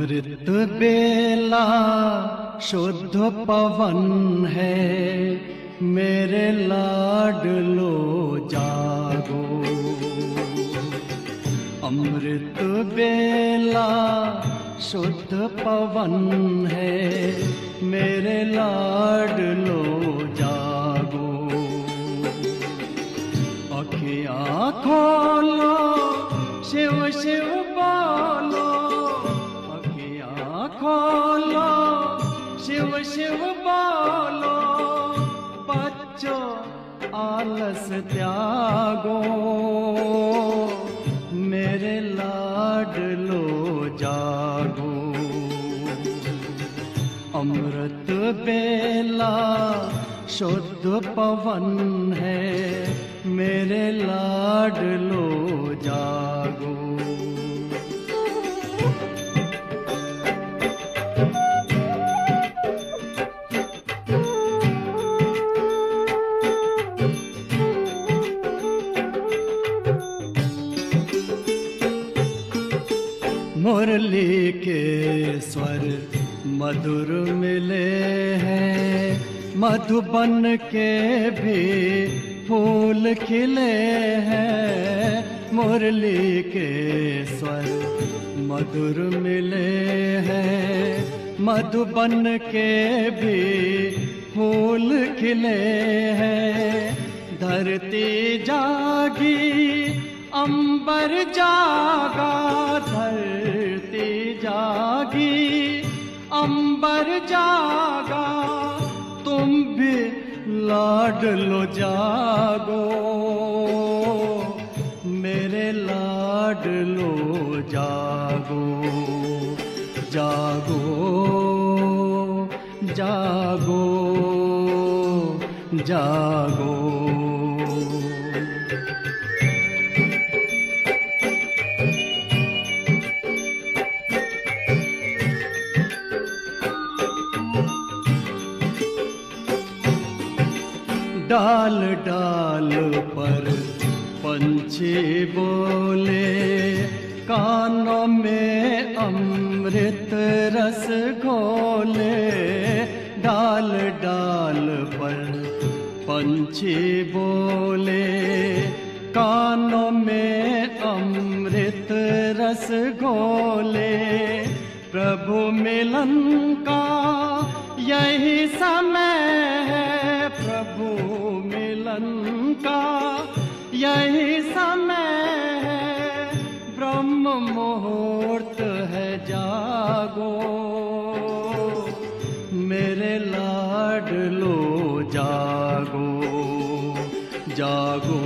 अमृत बेला शुद्ध पवन है, मेरे लाडलो जागो। अमृत बेला शुद्ध पवन है, मेरे लाडलो जागो। अखियाँ खोलो, शिव शिव बोलो, अखियाँ खोलो, शिव शिव बोलो। बच्चों आलस त्यागो, मेरे लाडलो जागो। अमृत बेला शुद्ध पवन है, मेरे लाडलो जागो। मुरली के स्वर मधुर मिले हैं, मधुबन के भी फूल खिले हैं। मुरली के स्वर मधुर मिले हैं, मधुबन के भी फूल खिले हैं। धरती जागी, अंबर जागा, धरती जागी, अंबर जागा। तुम भी लाडलो जागो, मेरे लाडलो जागो। जागो जागो जागो। डाल डाल पर पंछी बोले, कानों में अमृत रस घोले। डाल डाल पर पंछी बोले, कानों में अमृत रस घोले। प्रभु मिलन का यही समय है, प्रभु मिलन का यही समय है। ब्रह्म मुहूर्त है, जागो, मेरे लाडलो जागो। जागो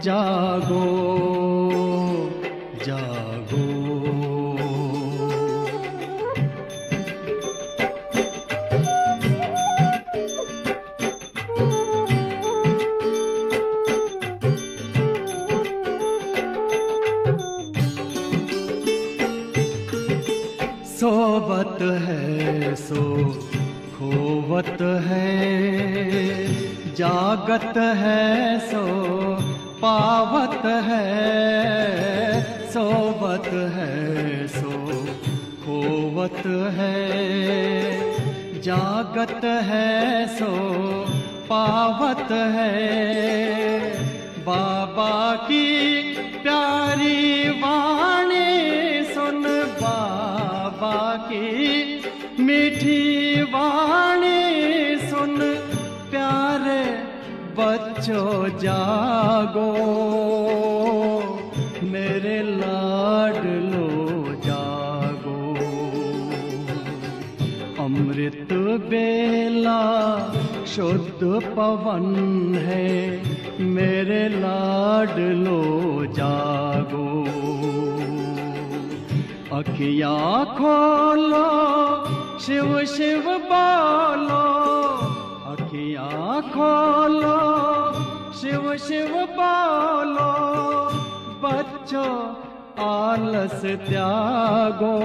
जागो जागो। सोवत है सो खोवत है, जागत है सो पावत है। सोवत है सो खोवत है, जागत है सो पावत है। बाबा की प्यारी वाणी सुन, बाबा की मीठी वाणी सुन। प्यारे बच्चों जागो, मेरे लाडलो जागो। अमृत बेला शुद्ध पवन है, मेरे लाडलो जागो। अखियाँ खोलो, शिव शिव बोलो, अखियाँ खोलो, शिव शिव बोलो। बच्चों आलस त्यागो,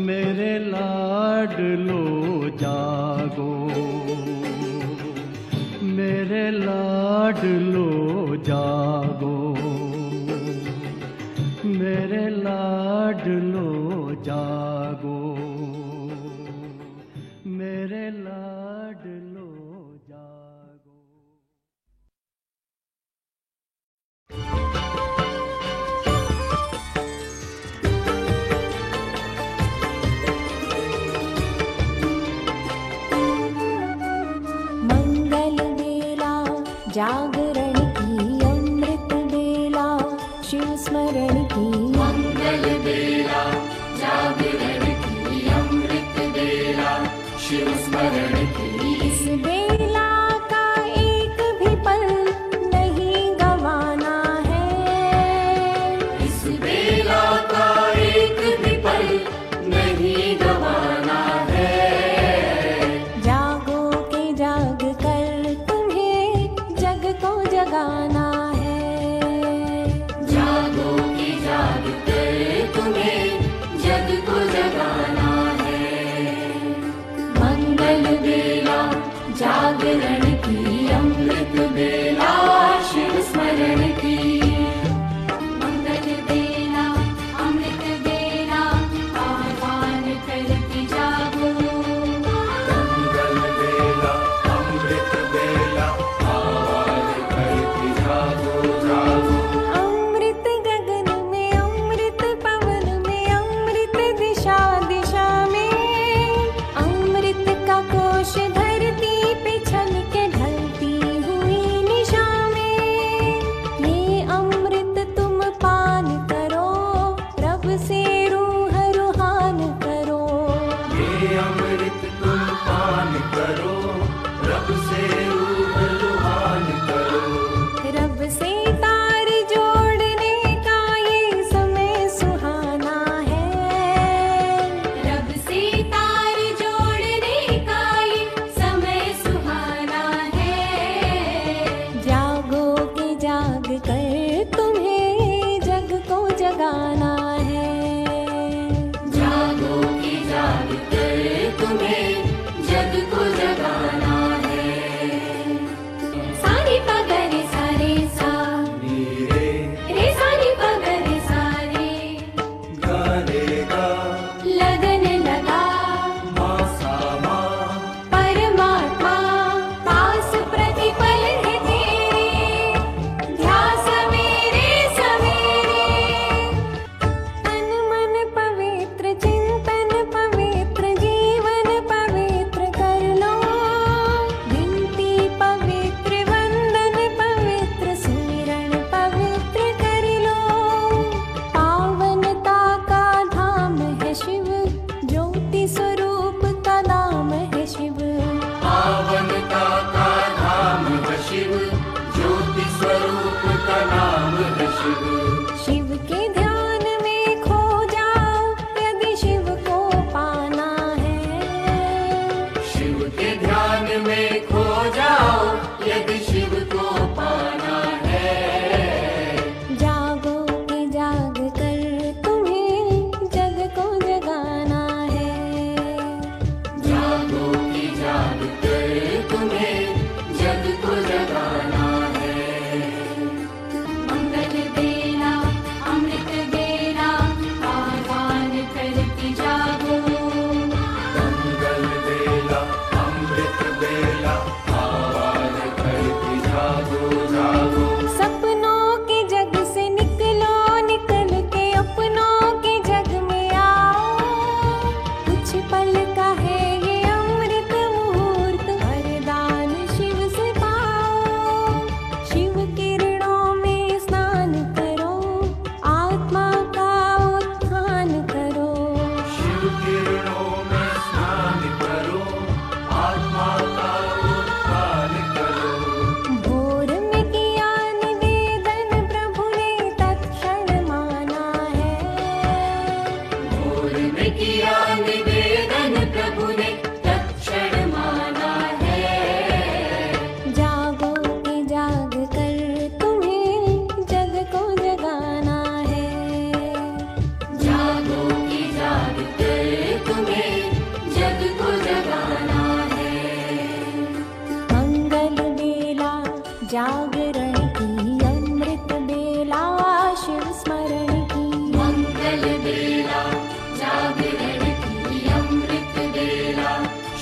मेरे लाडलो जागो। मेरे लाडलो जागो, मेरे लाडलो जागो, मेरे लाडलो जागो। मंगल बेला जागरण की, अमृत बेला शिव स्मरण की। मंगल बेला जागरण की, अमृत बेला शिव स्मरण की। इस बेला का एक भी पल नहीं गवाना है, इस बेला का एक भी पल नहीं गवाना है। जागो के जाग कर तुम्हें जग को जगाना है, जागो की जाग कर तुम्हें जग को जगाना है। मंगल बेला जागरण की, अमृत बेला शिव स्मरण की। मंगल बेला अमृत बेला आह्वान करके जागो, मंगल बेला अमृत बेला आह्वान करके जागो जागो। अमृत गगन में, अमृत पवन में, अमृत दिशा दिशा में, अमृत का कोश धरती पे छलके ढलती हुई निशा में। ये अमृत तुम पान करो, रब से रूह रूहान करो, ये अमृत तुम पान करो, रब से रूह रूहान करो। रब से तार जोड़ने का ये समय सुहाना है, रब से तार जोड़ने का ये समय सुहाना है। जागो के जाग कर तुम्हें जग को जगाना है, जागो की जाग कर तुम्हें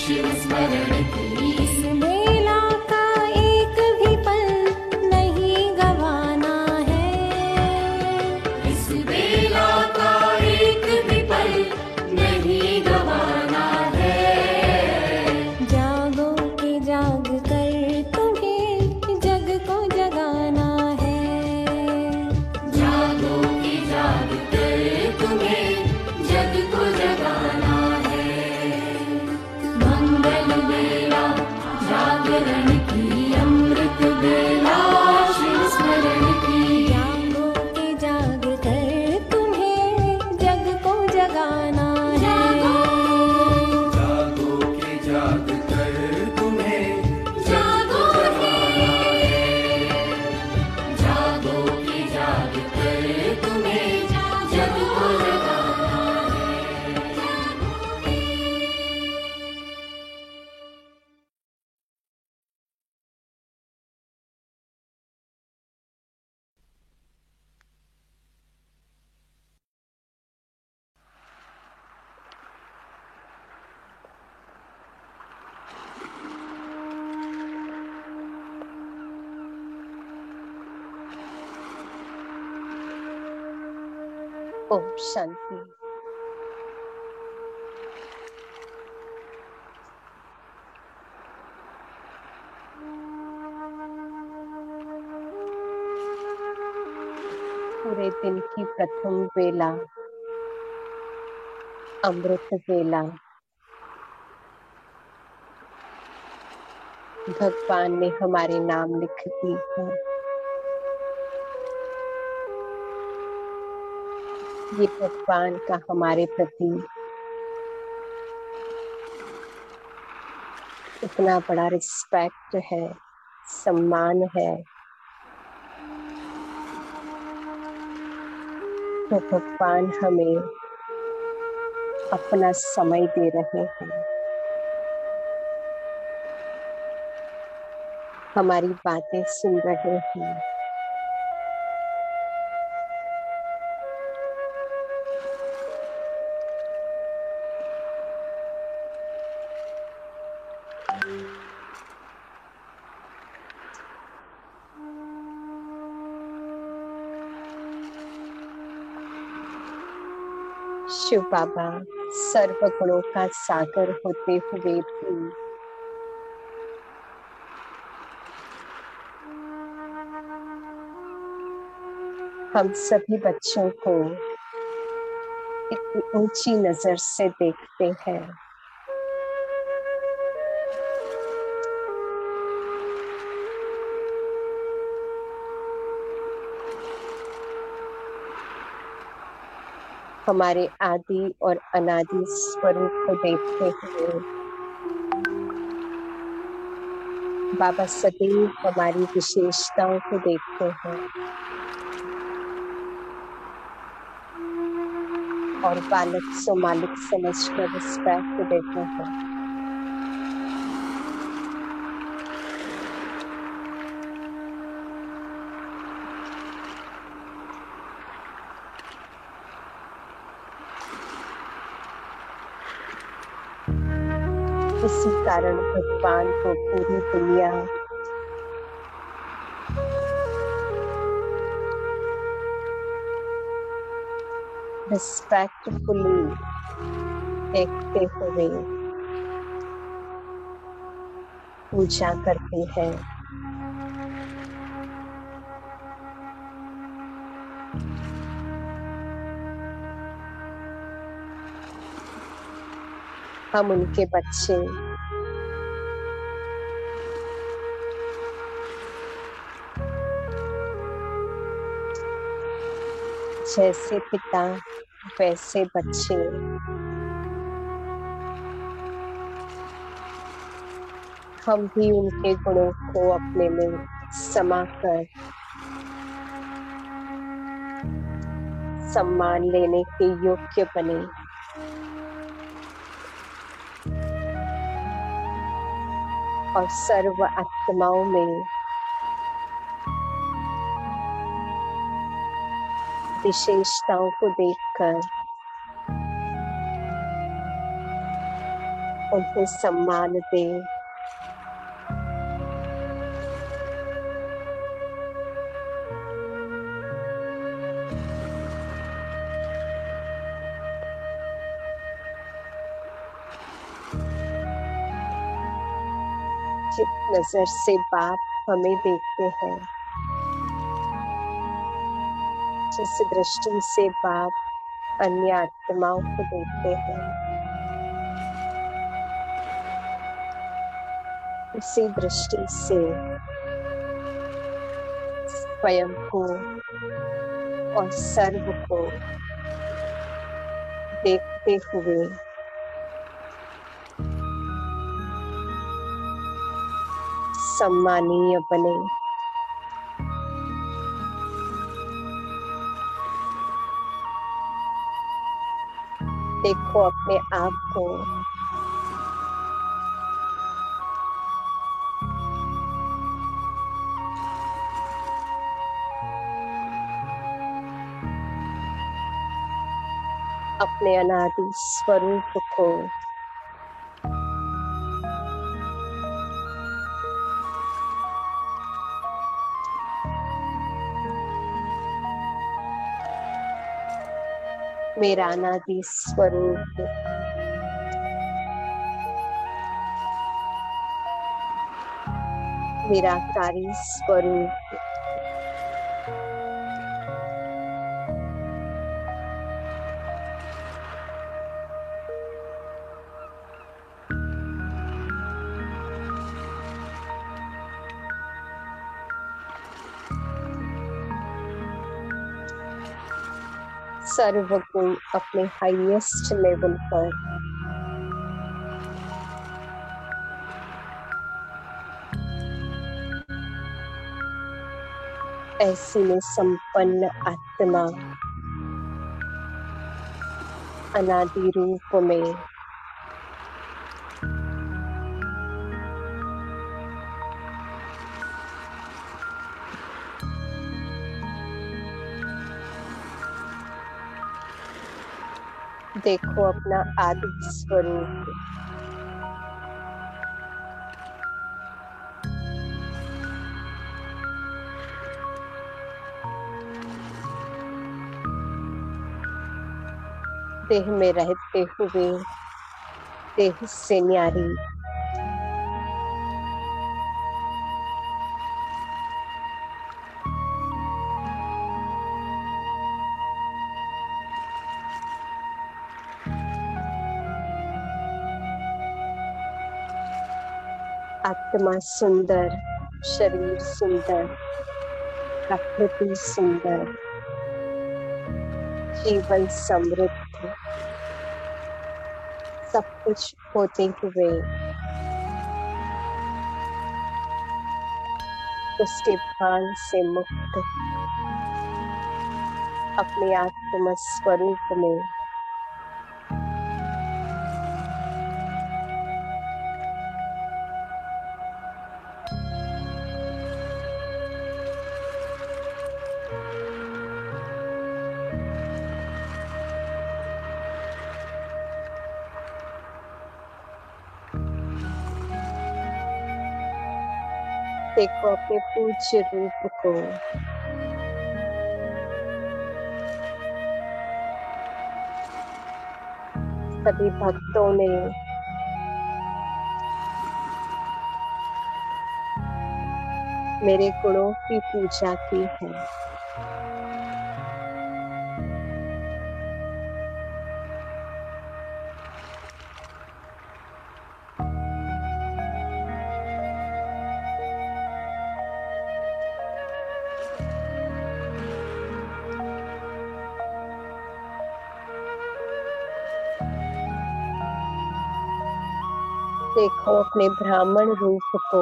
शिव स्मरण की। इस बेला का एक भी पल नहीं गवाना है। इस बेला का एक भी पल नहीं गवाना है। जागो के जाग कर तुम्हें जग को जगाना है। जागो की जाग कर तुम्हें जग को जगाना है। मंगल बेला जागरण की, अमृत बेला शिव स्मरण की। जागो के जाग कर तुम्हें जग को जगाना है। जागो की जाग कर तुम्हें जग को जगाना है। जागो की जाग कर तुम्हें जग को जगाना है। ओम शांति। पूरे दिन की प्रथम वेला, अमृत वेला, भगवान ने हमारे नाम लिख दी है। ये भगवान का हमारे प्रति इतना बड़ा रिस्पेक्ट है, सम्मान है। तो भगवान हमें अपना समय दे रहे हैं, हमारी बातें सुन रहे हैं। शिव बाबा सर्व गुणों का सागर होते हुए भी हम सभी बच्चों को इतनी ऊंची नजर से देखते हैं। हमारे आदि और अनादि स्वरूप को देखते हुए बाबा सदैव हमारी विशेषताओं को देखते हैं और बालक सो मालिक समझकर रिस्पेक्ट देते हैं। इसी कारण भगवान को पूरी दुनिया रिस्पेक्टफुली देखते हुए पूजा करती है। हम उनके बच्चे जैसे पिता वैसे बच्चे, हम भी उनके गुणों को अपने में समाकर सम्मान लेने के योग्य बने। और सर्व आत्माओं में विशेषताओं को देखकर उन्हें सम्मान दें। जिस नजर से बाप हमें देखते हैं, जिस दृष्टि से बाप अन्य आत्माओं को देखते हैं, उसी दृष्टि से स्वयं को और सर्व को देखते हुए सम्मानीय बने। देखो अपने आप को अपने अनादि स्वरूप को मेरा अनादि स्वरूप निराकारी स्वरूप सर्वगुण अपने हाईएस्ट लेवल पर ऐसी में संपन्न आत्मा अनादि रूप में देखो अपना आदि स्वरूप देह में रहते हुए देह से न्यारी आत्मा सुंदर, शरीर सुंदर, प्रकृति सुंदर, जीवन समृद्ध, सब कुछ होते हुए उसके भान से मुक्त अपने आत्म स्वरूप में देखो अपने पूज्य रूप को सभी भक्तों ने मेरे गुणों की पूजा की है। देखो अपने ब्राह्मण रूप को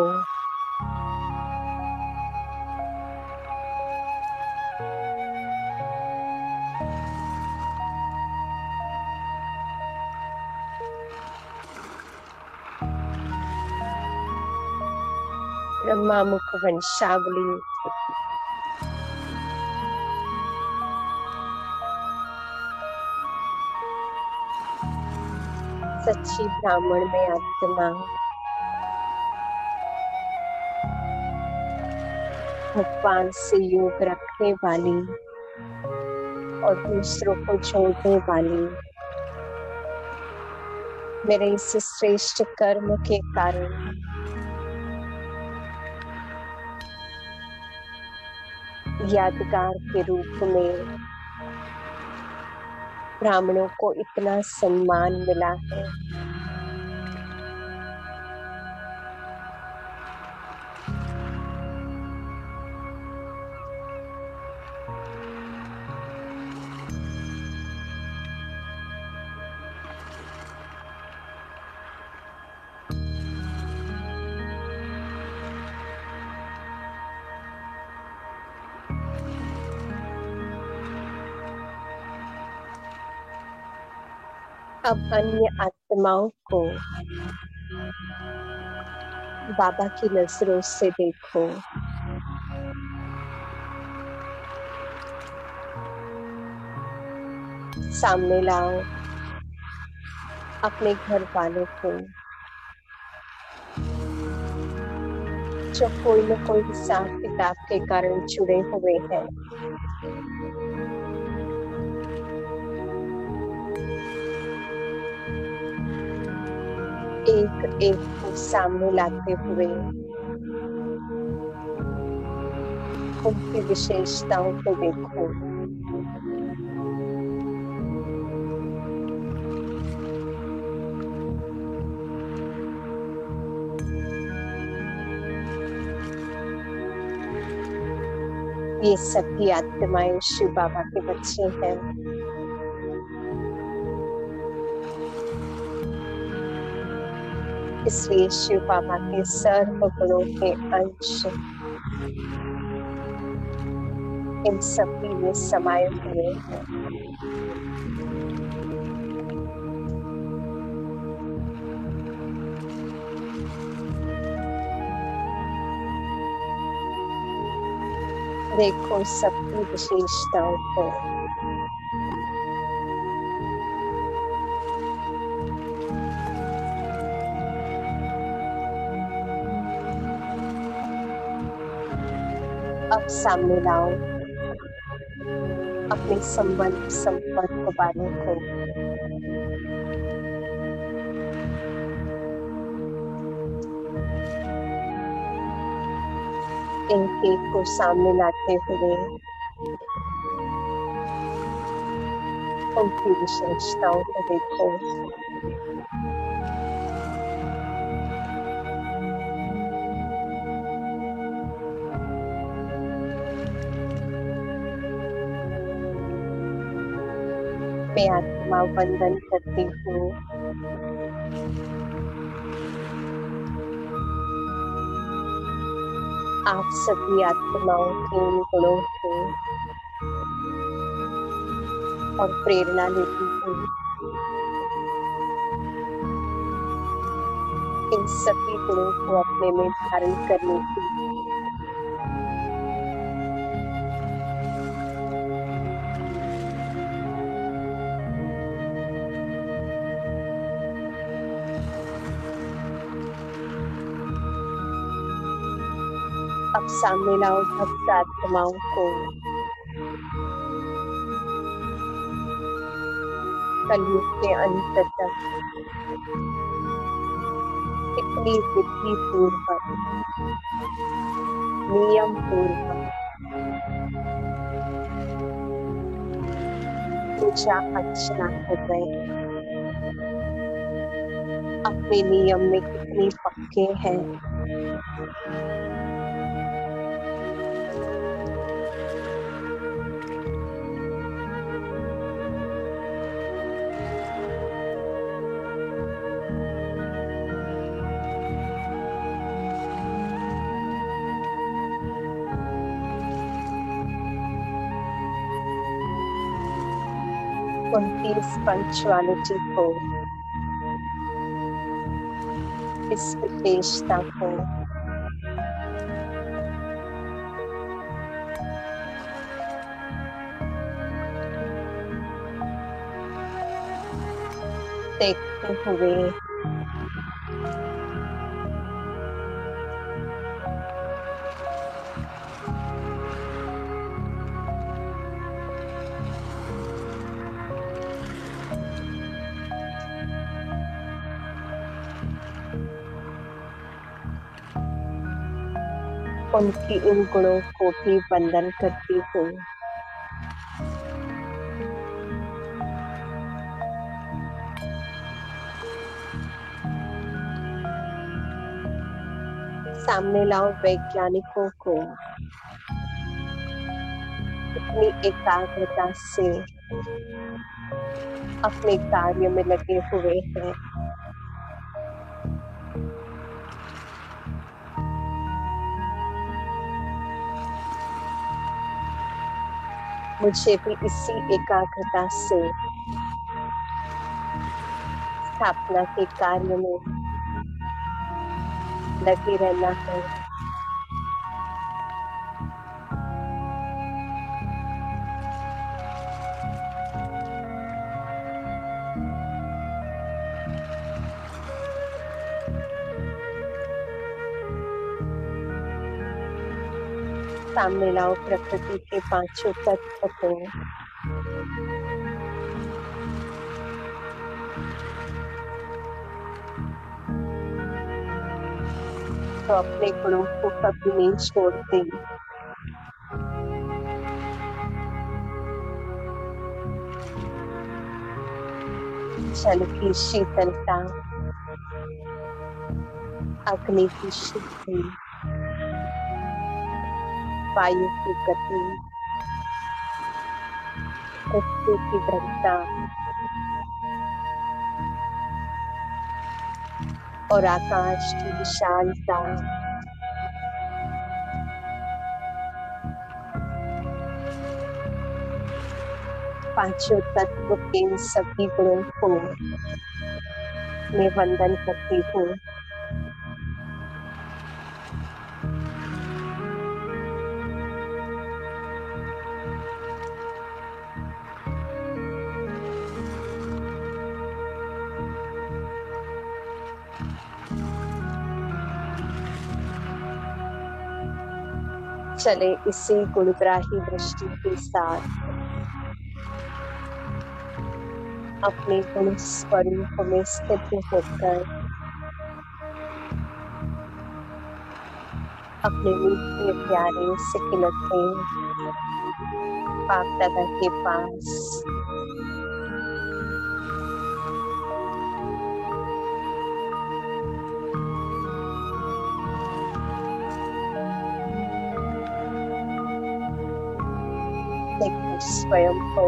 ब्रह्मा मुख वंशावली सच्ची ब्राह्मण में आत्मा, भगवान से योग रखने वाली और दूसरों को जोड़ने वाली, मेरे इस श्रेष्ठ कर्म के कारण यादगार के रूप में ब्राह्मणों को इतना सम्मान मिला है। अब अन्य आत्माओं को बाबा की नजरों से देखो। सामने लाओ अपने घर वालों को, जो कोई न कोई हिसाब किताब के कारण जुड़े हुए हैं। एक एक को सामने लाते हुए उनकी विशेषताओं को देखो। ये सभी आत्माएं शिव बाबा के बच्चे हैं। इसलिए शिव बाबा के सर्व गुणों के अंश इन सभी में समाये हुए हैं। देखो सबकी विशेषताओं को। अब सामने लाओ अपने संबंध संपर्क वालों को। एक एक को सामने लाते हुए उनकी विशेषताओं को देखो। मैं आत्मा वंदन करती हूँ। आप सभी आत्माओं के इन गुणों को और प्रेरणा लेती हूँ। इन सभी गुणों को अपने में धारण करने की अब सामने लाओ भक्त आत्माओं को। कलयुग के अंत तक इतनी विधि पूर्वक, नियम पूर्वक पूजा अर्चना कर रहे हैं। अपने नियम में कितनी पक्के हैं। उनकी इस पंक्चुअलिटी को, इस विशेषता को देखो। करते हुए उनकी इन गुणों को भी वंदन करती हूँ। सामने लाओ वैज्ञानिकों को इतनी एकाग्रता से अपने कार्य में लगे हुए हैं। मुझे भी इसी एकाग्रता से स्थापना के कार्य में लगे रहना है। सामने लाओ प्रकृति के पांचों तत्व को तो अपने गुणों को कभी नहीं छोड़ते। जल की शीतलता, अग्नि की शुद्धि, वायु की गति, पृथ्वी की दृढ़ता और आकाश की विशालता, पांचों तत्व के सभी गुणों को मैं वंदन करती हूँ। चले इसी गुणग्राही दृष्टि के साथ अपने गुण स्वरूप में स्थित होकर अपने मीठे प्यारे से खिलते बाप दादा के पास स्वयं को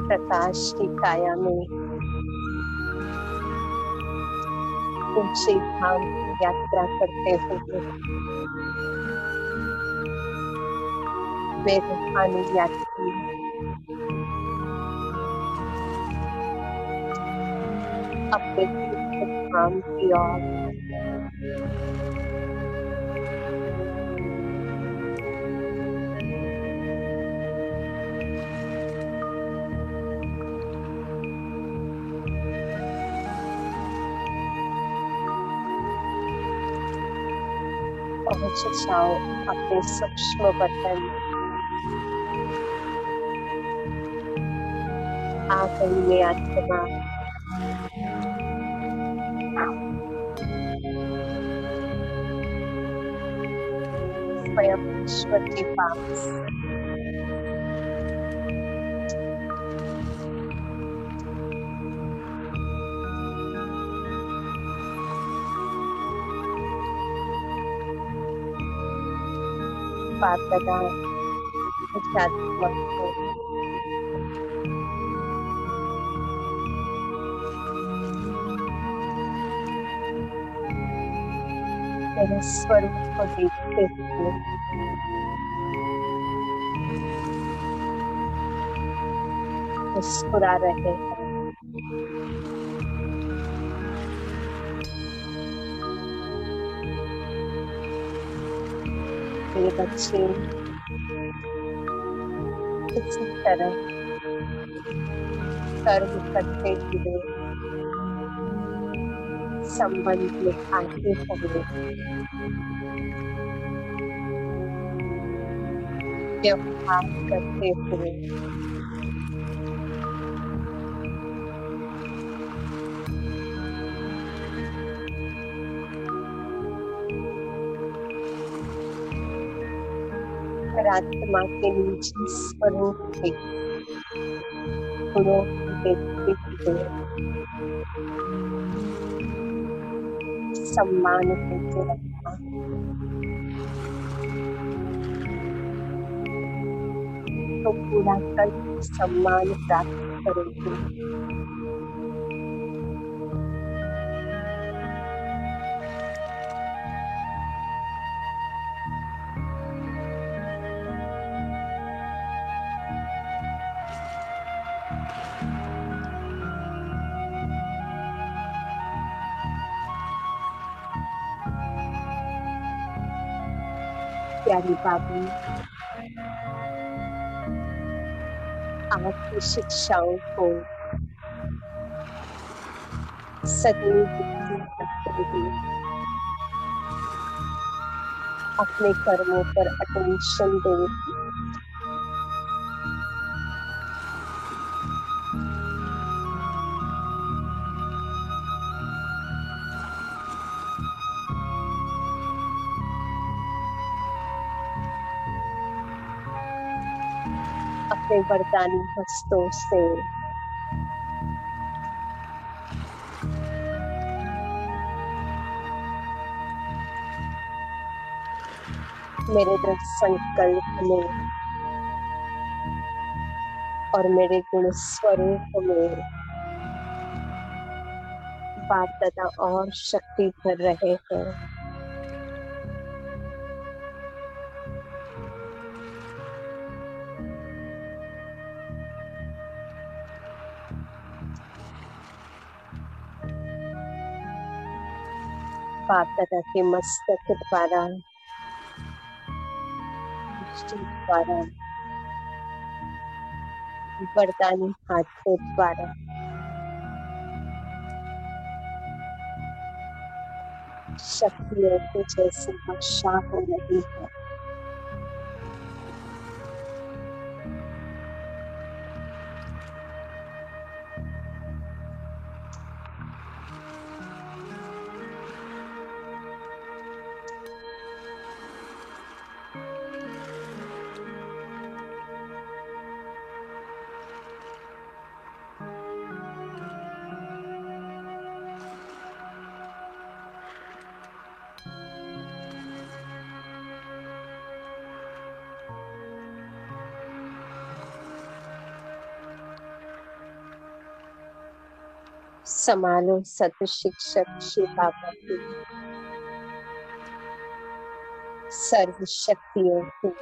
प्रकाश की काया में ऊंचे धाम की यात्रा करते हुए वे रूहानी यात्री अपने धाम की ओर पहुंच जाओ अपने सूक्ष्म वतन। आ गई ये आत्मा स्वयं ईश्वर के पास बात लगा आत्मा को मेरे स्वरूप को देखते हुए मुस्कुरा रहे हैं। मेरे बच्चे इसी तरह कर्म करते हुए संबंध में आते हुए व्यवहार करते हुए आत्मा के निजी स्वरूप के गुणों को देखते हुए सम्मान देते रखना, तो पूरा कल सम्मान प्राप्त करोगे। प्यारी बाबू, आपकी शिक्षाओं को सदैव बुद्धि रखते हुए अपने कर्मों पर अटेंशन दो। अपने वरदानी हस्तों से मेरे दृढ़ संकल्प में और मेरे गुण स्वरूप में बाप दादा और शक्ति भर रहे हैं। बाप दादा के मस्तक द्वारा, वरदानी हाथों द्वारा शक्तियों को जैसे वर्षा हो रही है। संभालो सत शिक्षक शिव बाबा की सर्व शक्तियों को।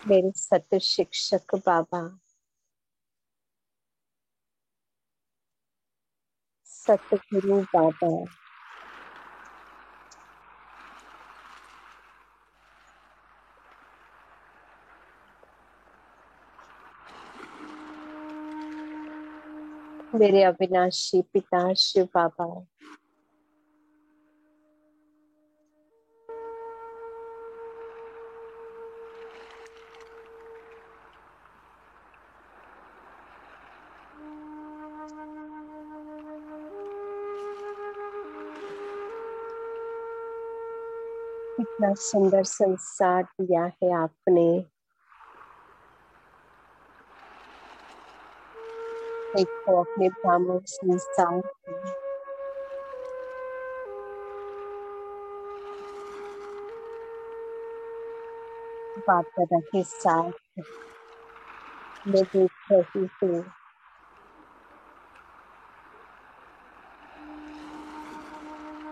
मेरे सत शिक्षक बाबा, सतगुरु बाबा, मेरे अविनाशी पिता शिव बाबा, इतना सुंदर संसार दिया है आपने। देखो अपने ब्राह्मण संसार को, पापा के साथ मैं देख रही हूँ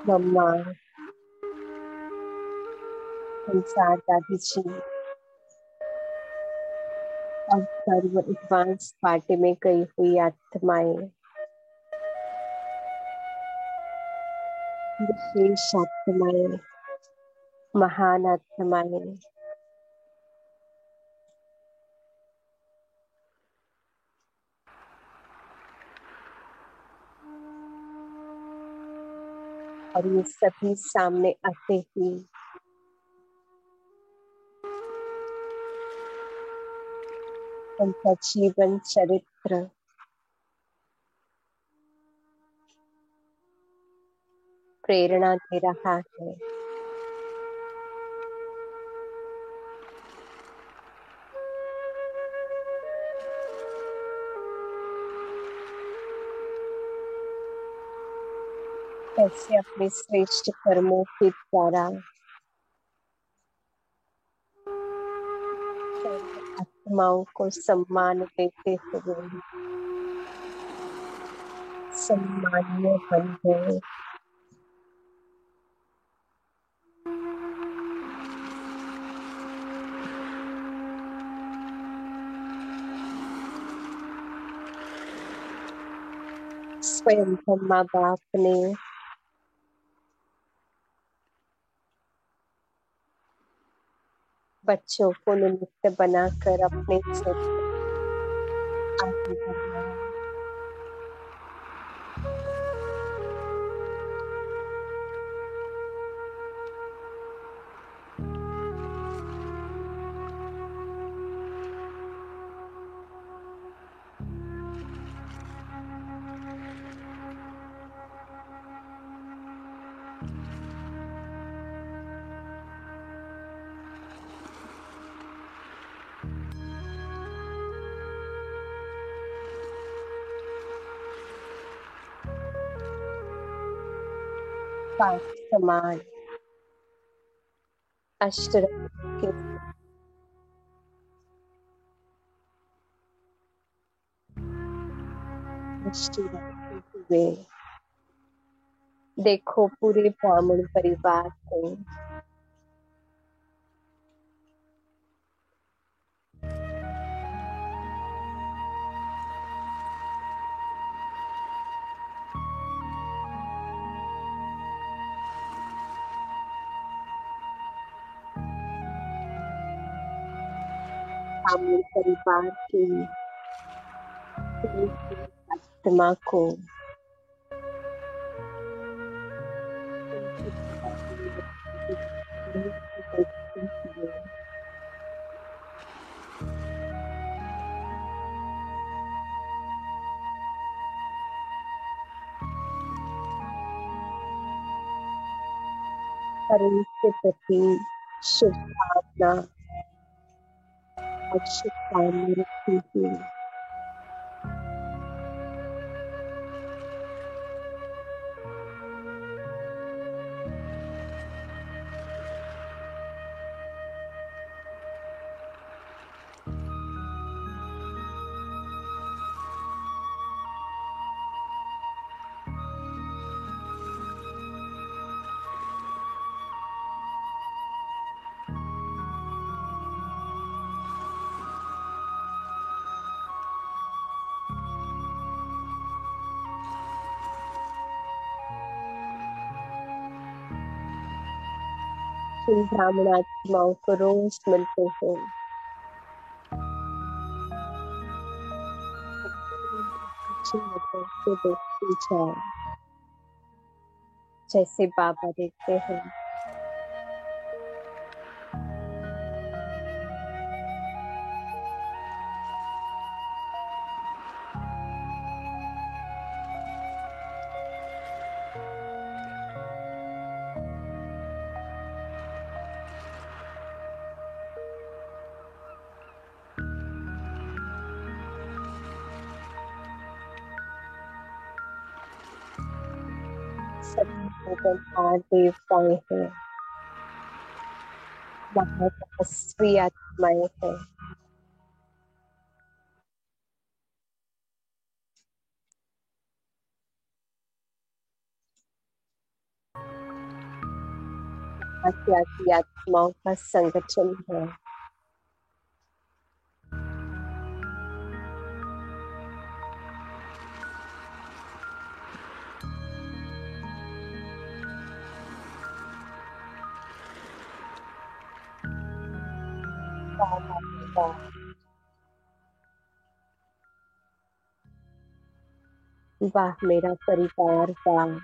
मम्मा, संसार दादी जी और सर्व एडवांस पार्टी में गई हुई आत्माएं, विशेष आत्माएं, महान आत्माएं, और ये सभी सामने आते ही उनका जीवन चरित्र प्रेरणा दे रहा है। कैसे अपने श्रेष्ठ कर्मों के द्वारा आत्माओं को सम्मान देते हुए सम्मानीय बन गए। स्वयं ब्रह्मा बाप ने बच्चों को निमित्त बनाकर अपने से आगे बढ़ाया। पांच समान अष्टरंग के दृष्टि रखते हुए देखो पूरे ब्राह्मण परिवार को ब्राह्मण परिवार की आत्मा को कर्म के प्रति शुभ भावना और शुभकामना रखती हूँ। इन ब्राह्मण आत्माओं को रोज मिलते हैं। अच्छी नजर से देखती जाए जैसे बाबा देखते हैं। सभी भगवान देवताएं हैं महातपस्वी आत्माएं हैं। त्यागी आत्माओं का संगठन है। वाह मेरा परिवार, वाह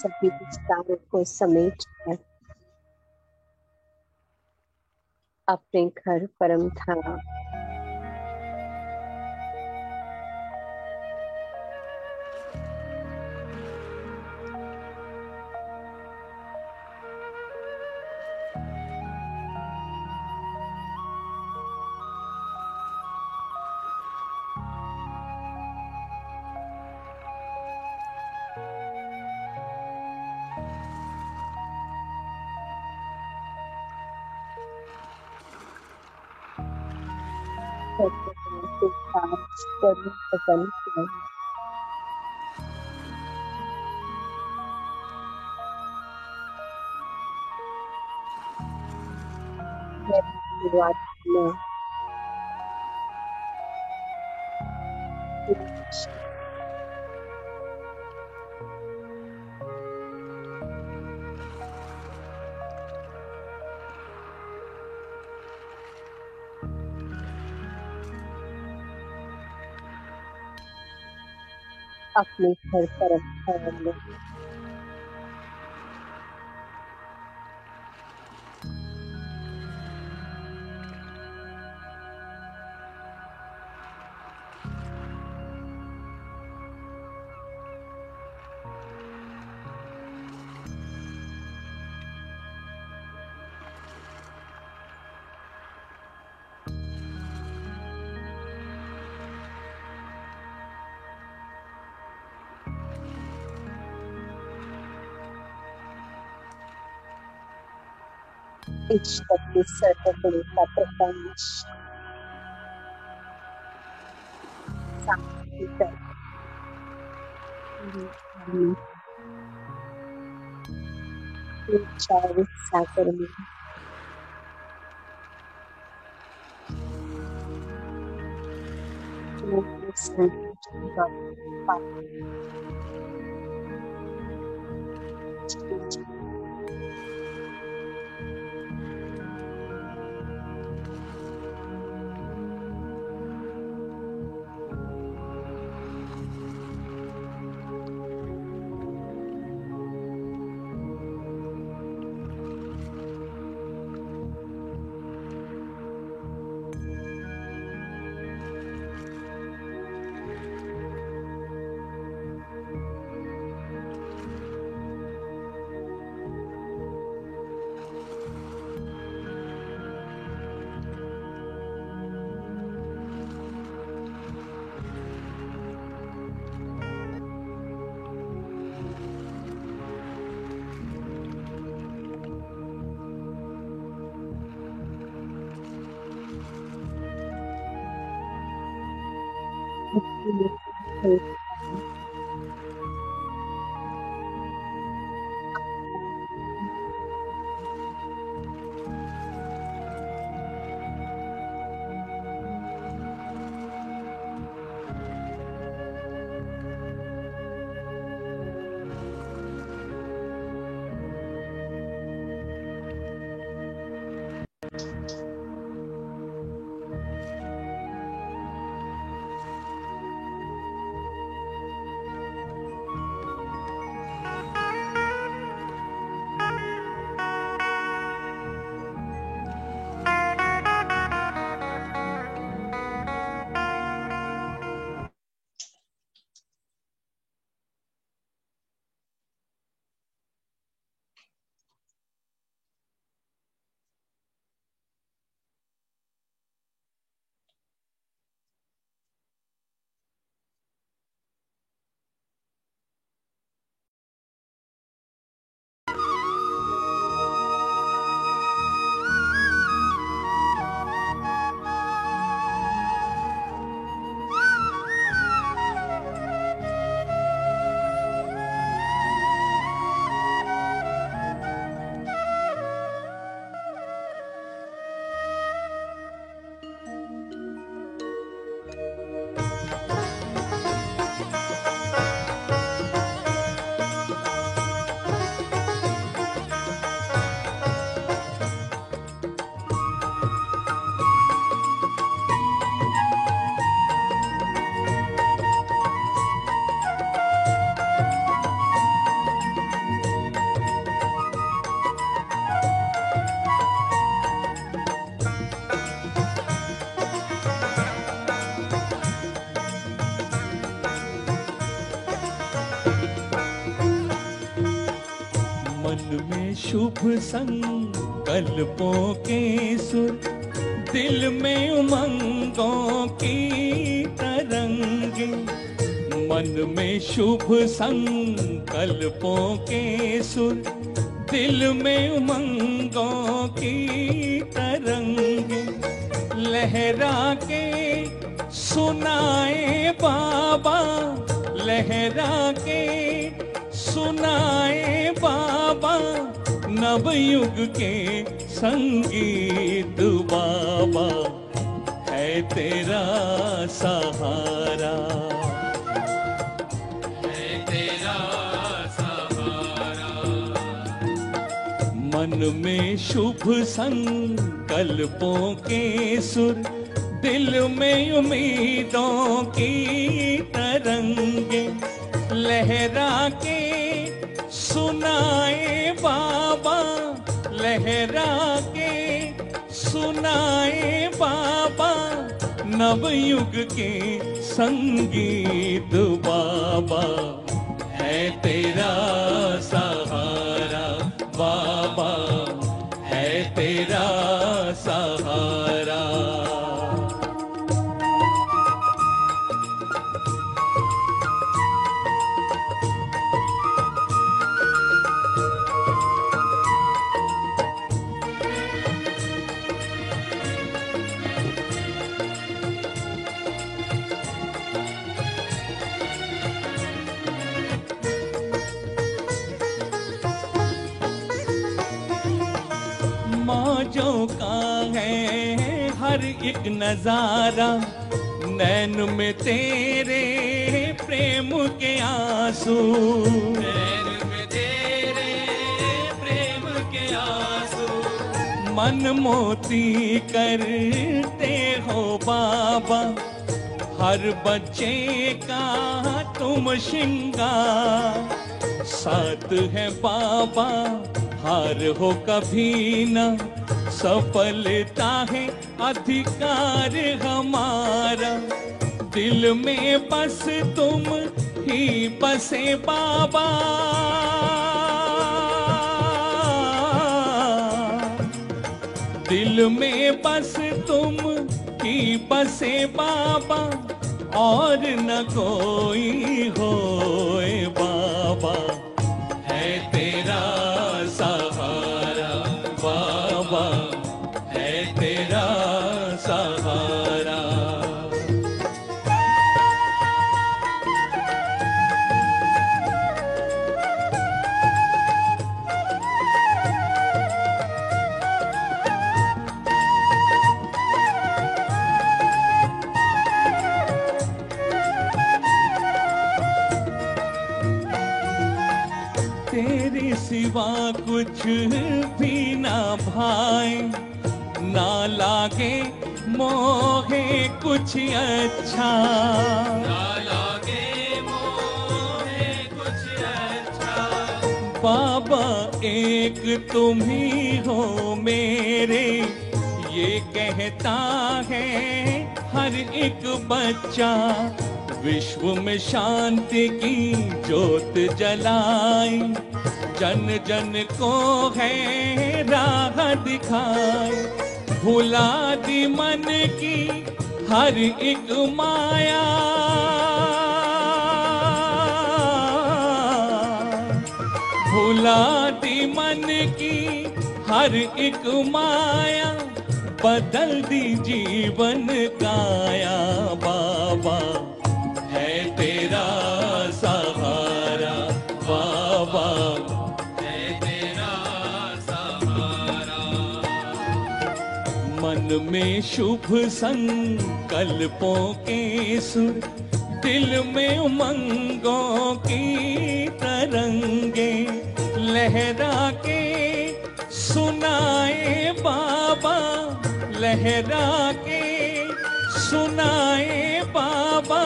सभी विचारों को समेट कर अपने घर परम धाम अपने घर परम धाम में ईश्वर की सर्वगुण का प्रकाश शांति कर चार सागर में मन में शुभ संकल्पों के सुर, दिल में उमंगों की तरंगे। मन में शुभ संकल्पों के सुर, दिल में उमंगों की तरंगे। लहरा के सुनाए बाबा, लहरा के सुनाए बाबा, नवयुग के संगीत बाबा, है तेरा सहारा, है तेरा सहारा। मन में शुभ संकल्पों के सुर, दिल में उम्मीदों की तरंगे। लहरा के सुनाए बाबा, लहरा के सुनाए बाबा, नवयुग के संगीत बाबा, है तेरा सहारा बाबा, है तेरा सहारा। मौजों का है हर एक नजारा, नैन में तेरे प्रेम के आंसू, नैन में तेरे प्रेम के आंसू। मन मोती करते हो बाबा, हर बच्चे का तुम श्रृंगार। साथ है बाबा हार हो कभी न, सफलता है अधिकार हमारा। दिल में बस तुम ही बसे बाबा, दिल में बस तुम ही बसे बाबा, और न कोई होए बाबा, है तेरा सहारा बाबा, है तेरा सहारा। कुछ भी ना भाए, ना लागे मोहे कुछ अच्छा। ना लागे मोहे कुछ अच्छा। बाबा एक तुम ही हो मेरे, ये कहता है हर एक बच्चा। विश्व में शांति की ज्योत जलाए, जन जन को है राह दिखाए। भुला दी मन की हर एक माया, भुला दी मन की हर एक माया। बदल दी जीवन काया, बाबा है तेरा सहारा। बाबा है तेरा सहारा। मन में शुभ संकल्पों के सुर, दिल में उमंगों की तरंगे लहरा के सुनाए बाबा। लहरा के सुनाए बाबा,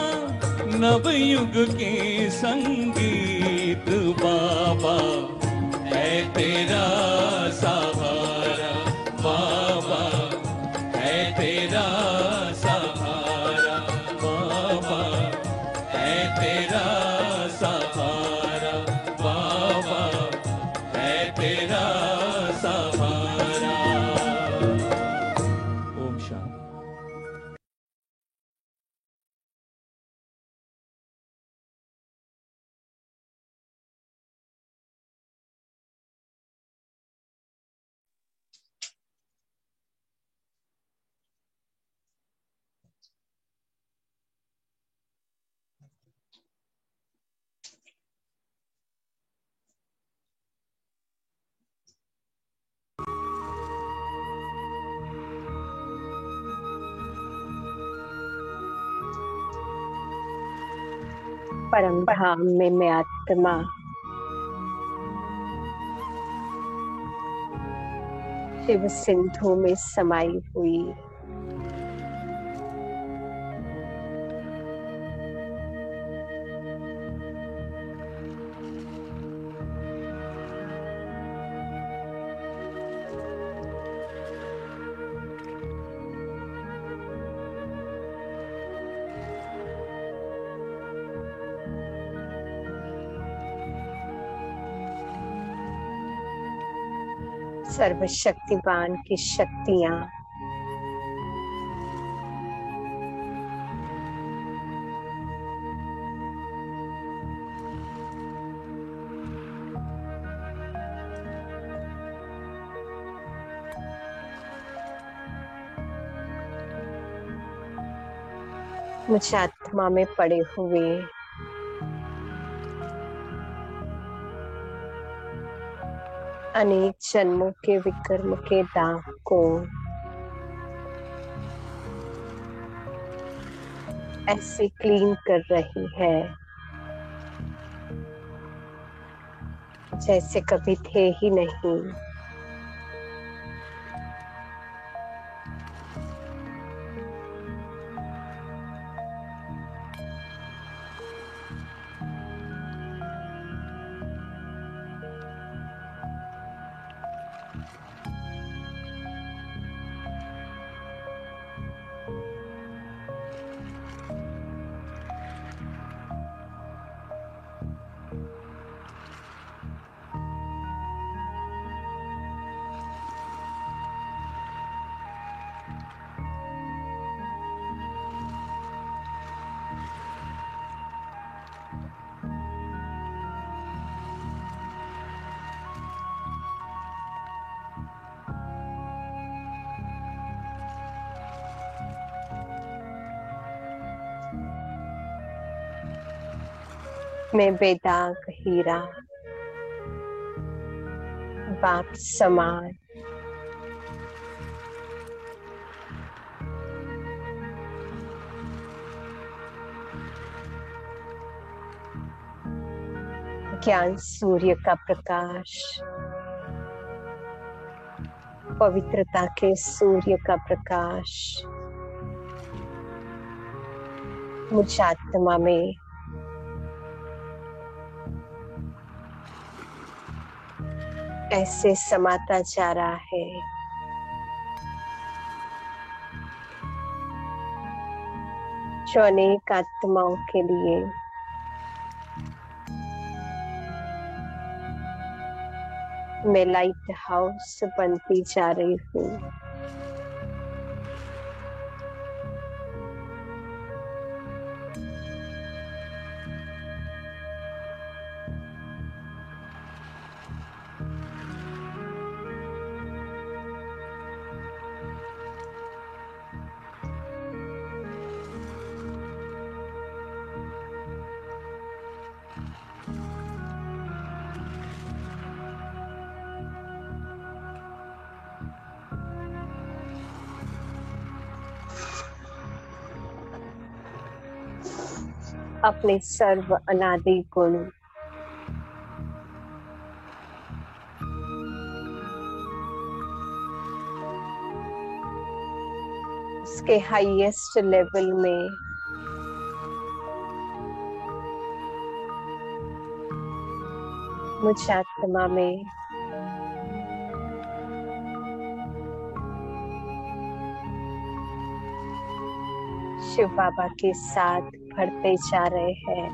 नवयुग के संगीत। बाबा है तेरा सहारा, बाबा है तेरा सहारा। बाबा है तेरा सहारा, बाबा है तेरा सहारा। ओम शांति। परम धाम में मैं आत्मा शिव सिंधु में समाई हुई। सर्वशक्तिवान की शक्तियां मुझे आत्मा में पड़े हुए अनेक जन्मों के विकर्म के दाग को ऐसे क्लीन कर रही है जैसे कभी थे ही नहीं। मैं बेदाग हीरा बाप समान ज्ञान सूर्य का प्रकाश पवित्रता के सूर्य का प्रकाश मुझ आत्मा में ऐसे समाता जा रहा है जो अनेक आत्माओं के लिए मैं लाइट हाउस बनती जा रही हूँ। अपने सर्व अनादि गुण उसके हाईएस्ट लेवल में मुझ आत्मा में शिव बाबा के साथ भरते जा रहे हैं।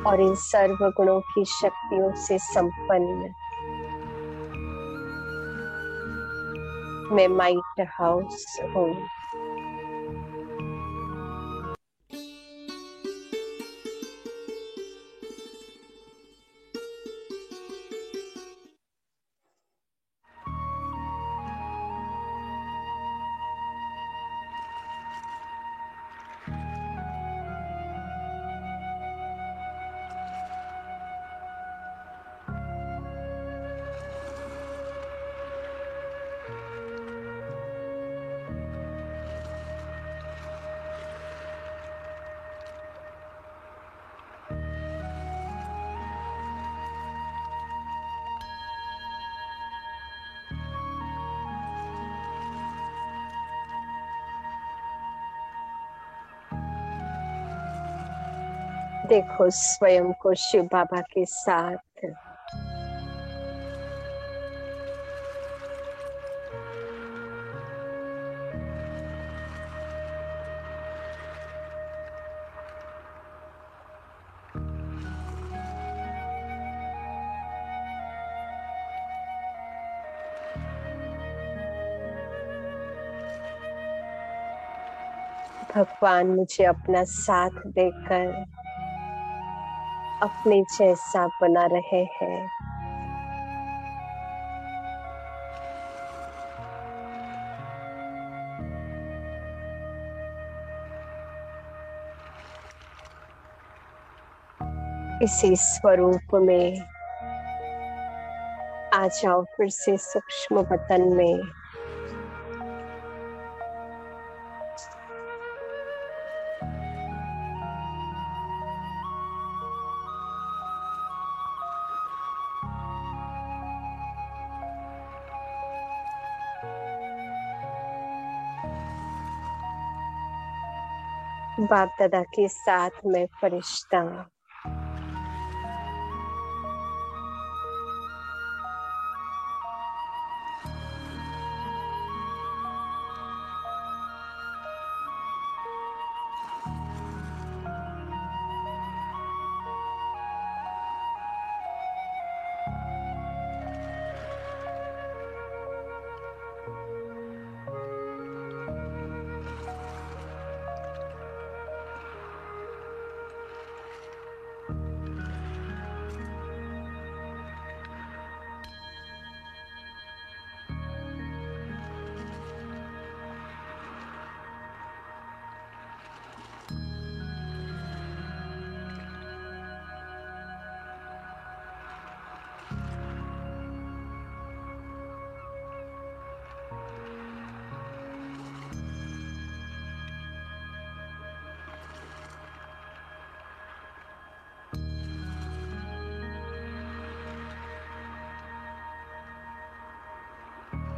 और इन सर्व गुणों की शक्तियों से संपन्न मैं माइट हाउस हूँ। देखो स्वयं को शिव बाबा के साथ भगवान मुझे अपना साथ देकर अपने जैसा बना रहे हैं। इसी स्वरूप में आ जाओ फिर से सूक्ष्म वतन में। बाप दादा के साथ मैं फरिश्ता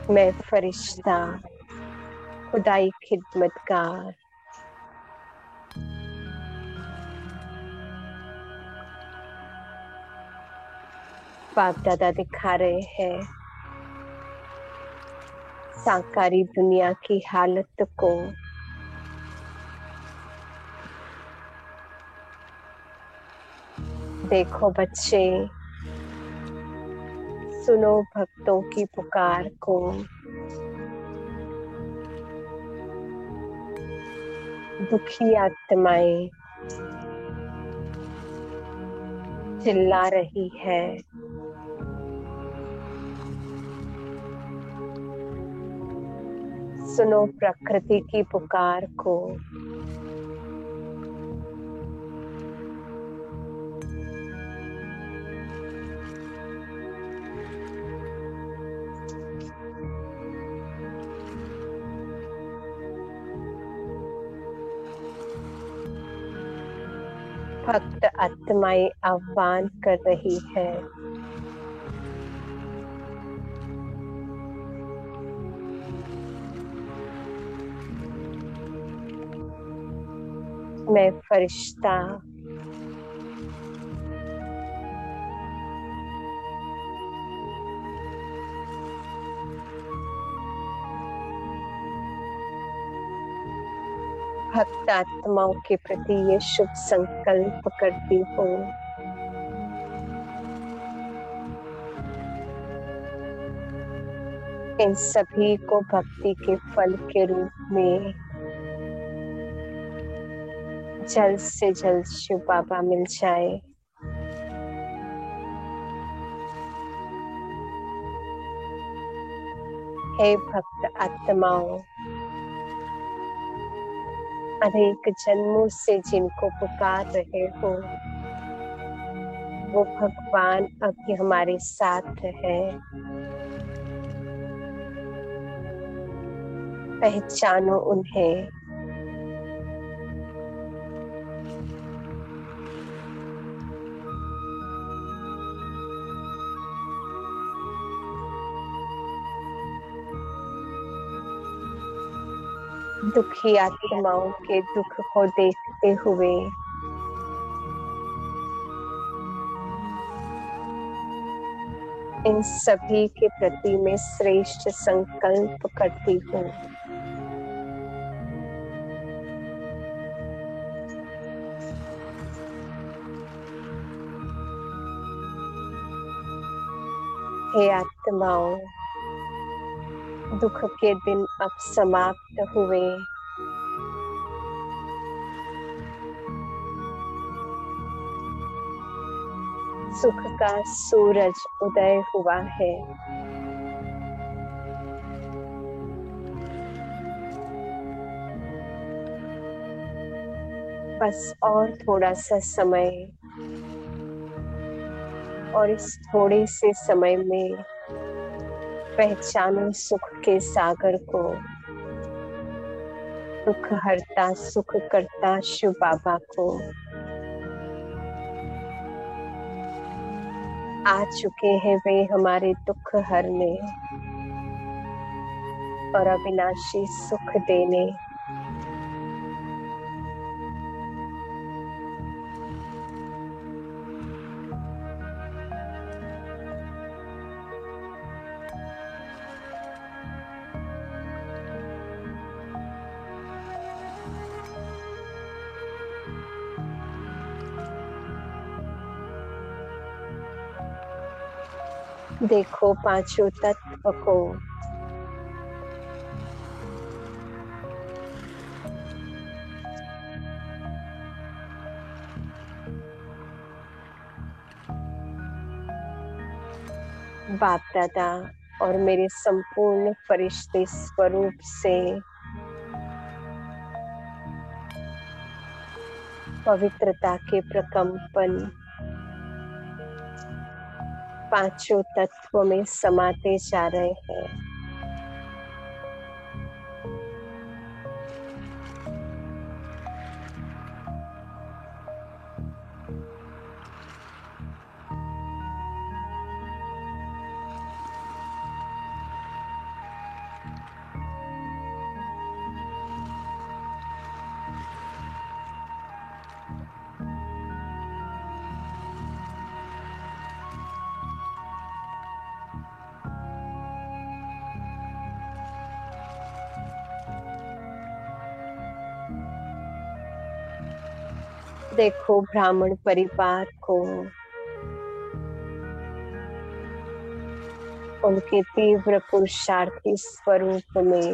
मैं फरिश्ता, खुदाई खिदमतगार। बाप दादा दिखा रहे हैं साकारी दुनिया की हालत को। देखो बच्चे, सुनो भक्तों की पुकार को। दुखी आत्माएं चिल्ला रही है, सुनो प्रकृति की पुकार को। भक्त आत्माएं आह्वान कर रही है, मैं फरिश्ता, भक्त आत्माओं के प्रति ये शुभ संकल्प करती हूँ। इन सभी को भक्ति के फल के रूप में जल्द से जल्द शिव बाबा मिल जाए। हे भक्त आत्माओं, अनेक जन्मों से जिनको पुकार रहे हो, वो भगवान अभी हमारे साथ है। पहचानो उन्हें। दुखी आत्माओं के दुख को देखते हुए इन सभी के प्रति मैं श्रेष्ठ संकल्प करती हूँ। हे आत्माओं, दुख के दिन अब समाप्त हुए। सुख का सूरज उदय हुआ है। बस और थोड़ा सा समय, और इस थोड़े से समय में पहचानो सुख के सागर को, दुख हरता सुख करता शिव बाबा को। आ चुके हैं वे हमारे दुख हरने और अविनाशी सुख देने। देखो पांचों तत्व को। बाप दादा और मेरे संपूर्ण फरिश्ते स्वरूप से पवित्रता के प्रकंपन पांचों तत्वों में समाते जा रहे हैं। देखो ब्राह्मण परिवार को उनके तीव्र पुरुषार्थी स्वरूप में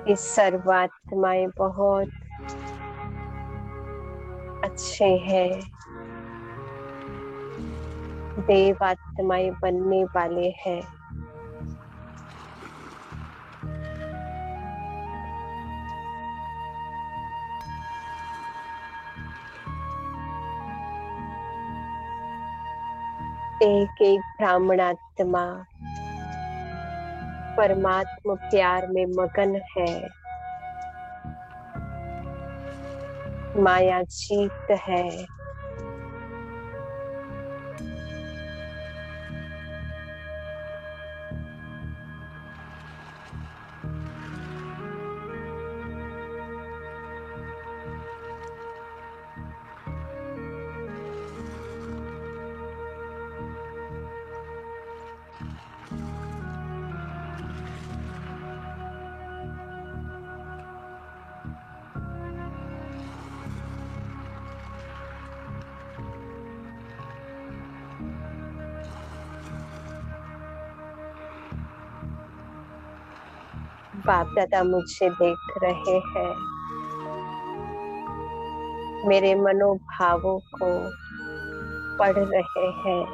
ये सर्वात्माएं बहुत अच्छे हैं, देव आत्माएं बनने वाले हैं। एक एक ब्राह्मणात्मा परमात्मा प्यार में मगन है, माया जीत है। बाप दादा मुझे देख रहे हैं, मेरे मनोभावों को पढ़ रहे हैं।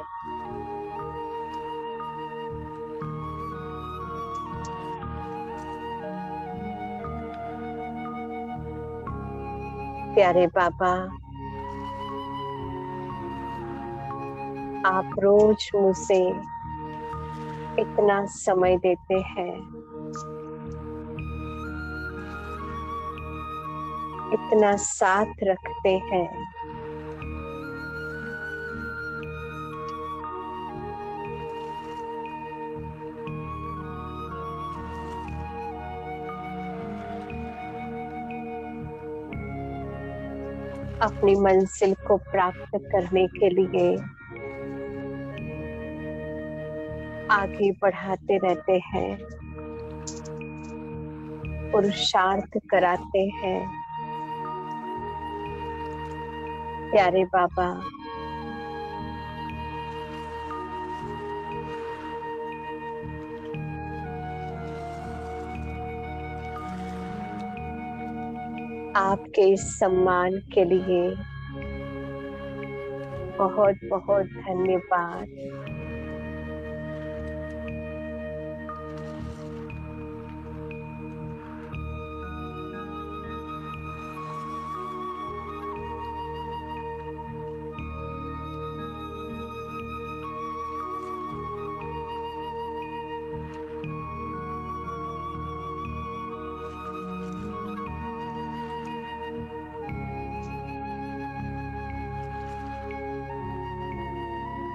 प्यारे बाबा, आप रोज मुझे इतना समय देते हैं, इतना साथ रखते हैं। अपनी मंजिल को प्राप्त करने के लिए आगे बढ़ाते रहते हैं, पुरुषार्थ कराते हैं। प्यारे बाबा, आपके इस सम्मान के लिए बहुत बहुत धन्यवाद।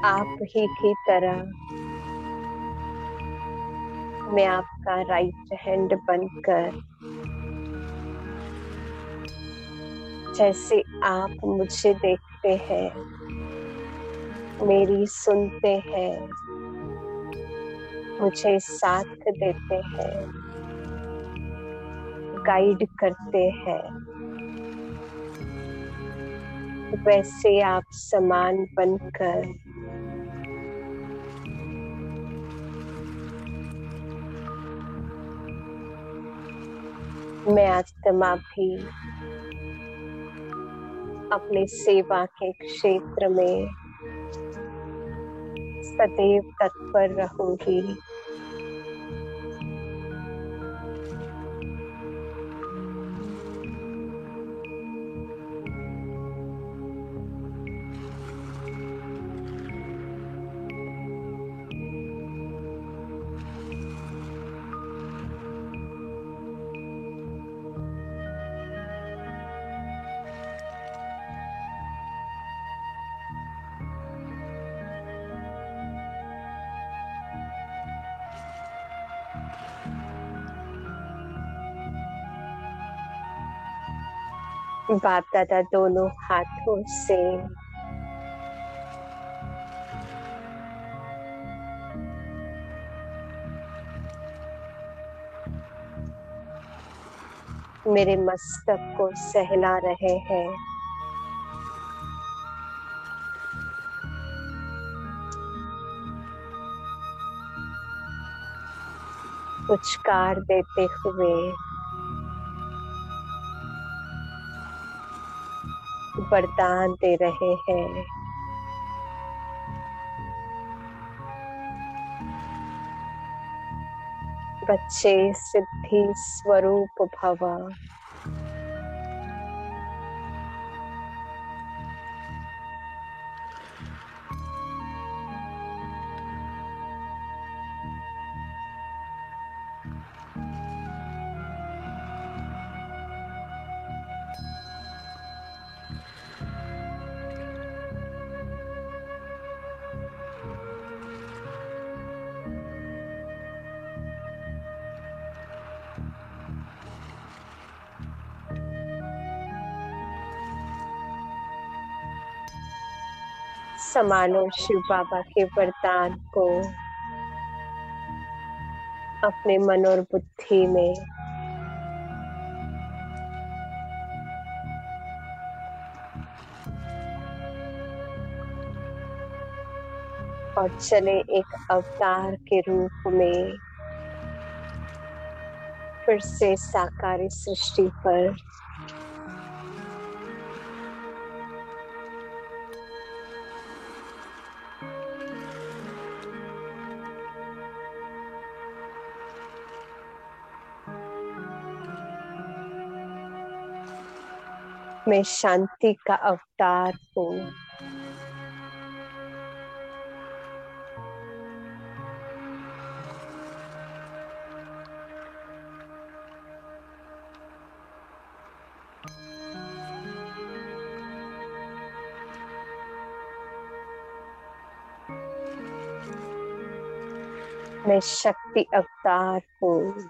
आप ही की तरह मैं आपका राइट हैंड बनकर, जैसे आप मुझे देखते हैं, मेरी सुनते हैं, मुझे साथ देते हैं, गाइड करते हैं, वैसे आप समान बनकर मैं आत्मा भी अपनी सेवा के क्षेत्र में सदैव तत्पर रहूंगी। बाप दादा दोनों हाथों से मेरे मस्तक को सहला रहे हैं। पुचकार देते हुए वरदान दे रहे हैं। बच्चे सिद्धि स्वरूप भव। समानो शिव बाबा के वरदान को अपने मन और बुद्धि में और चले एक अवतार के रूप में फिर से साकारी सृष्टि पर। मैं शांति का अवतार हूँ। मैं शक्ति अवतार हूँ।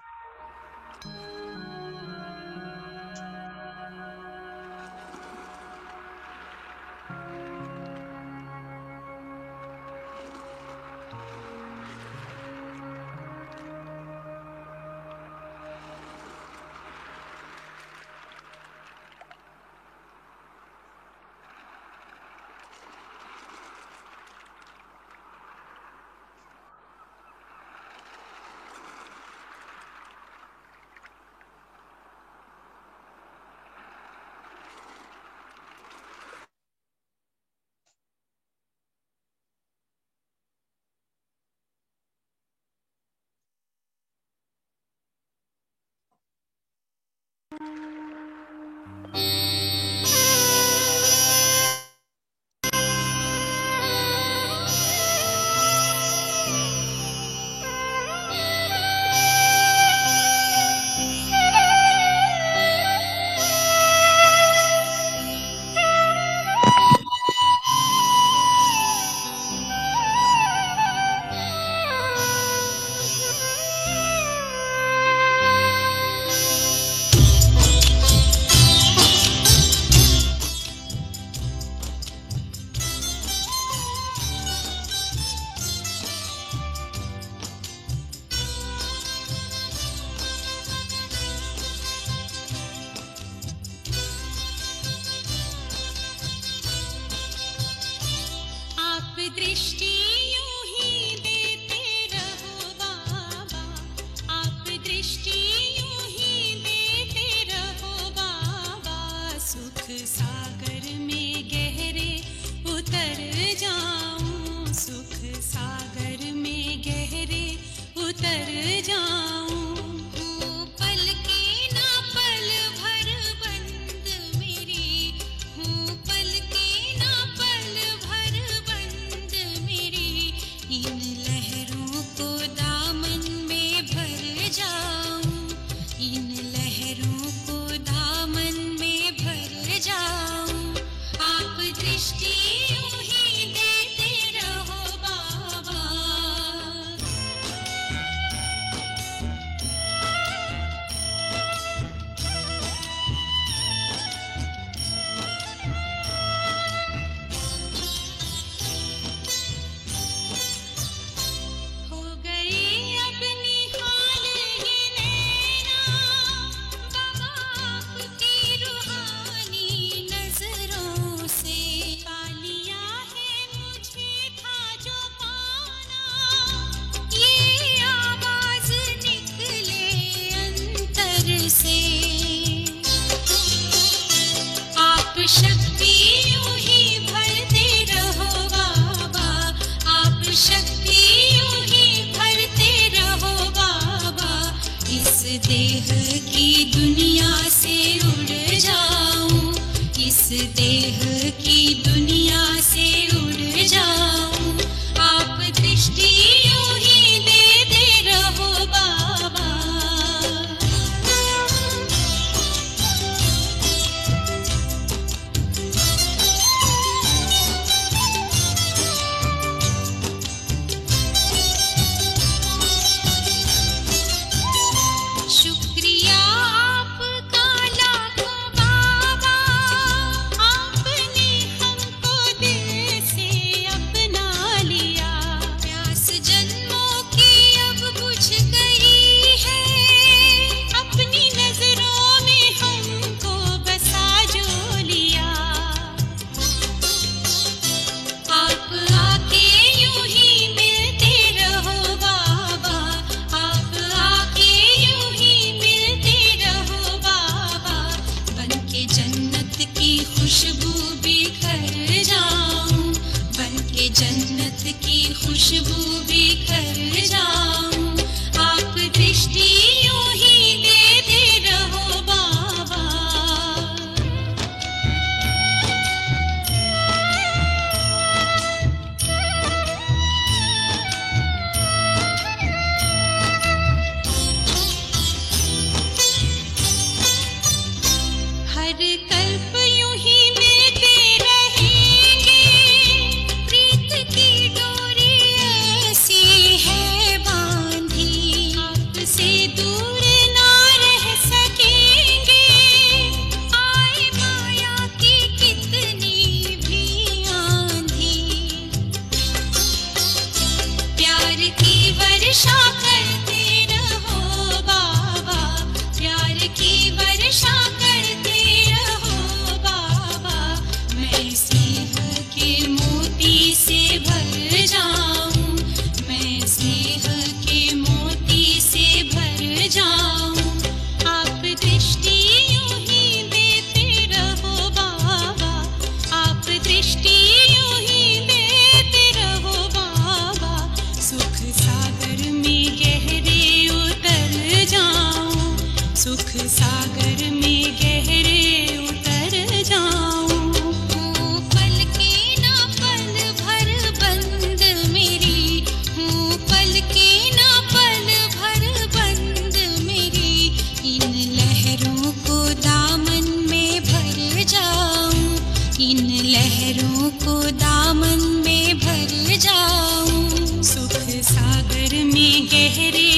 शक्ति यूं ही भरते रहो बाबा, आप शक्ति यूं ही भरते रहो बाबा। इस देह की दुनिया से उड़ जाऊं, इस देह की दुनिया से उड़ जाऊं। आप दृष्टि यूं ही देते रहो बाबा। शुक्रिया आपका लाखों बाबा, आपने हमको दिल से अपना लिया। प्यास जन्मों की अब बुझ गई है, अपनी नजरों में हमको बसा जो लिया। आप आके यूं ही मिलते रहो बाबा, आप आके यूं ही मिलते रहो बाबा। बनके जन्नत की खुशबू बिखर जाऊं, बनके जन्नत की खुशबू बिखर जाऊं। आप दृष्टि यूं ही देते रहो बाबा। हर कल्प यूं ही मिलते रहेंगे, प्रीत की डोरी ऐसी है बांधी। आपसे दूर ना रह सकेंगे, आए माया की कितनी भी आंधी। प्यार की वर्षा करते रहो बाबा, प्यार की वर्षा करते रहो बाबा। मैं स्नेह के मोती से भर जाऊं, मैं स्नेह के मोती से भर जाऊं। आप दृष्टि यूं ही देते रहो बाबा, आप दृष्टि यूं ही देते रहो बाबा। सुख सागर में गहरे उतर जाऊं, सुख सागर में गहरे उतर जाऊं। हूँ पल के ना पल भर बंद मेरी, हूँ पल के ना पल भर बंद मेरी। इन लहरों को दामन में भर जाऊं, इन लहरों को दामन में भर जाऊं। सुख सागर में गहरे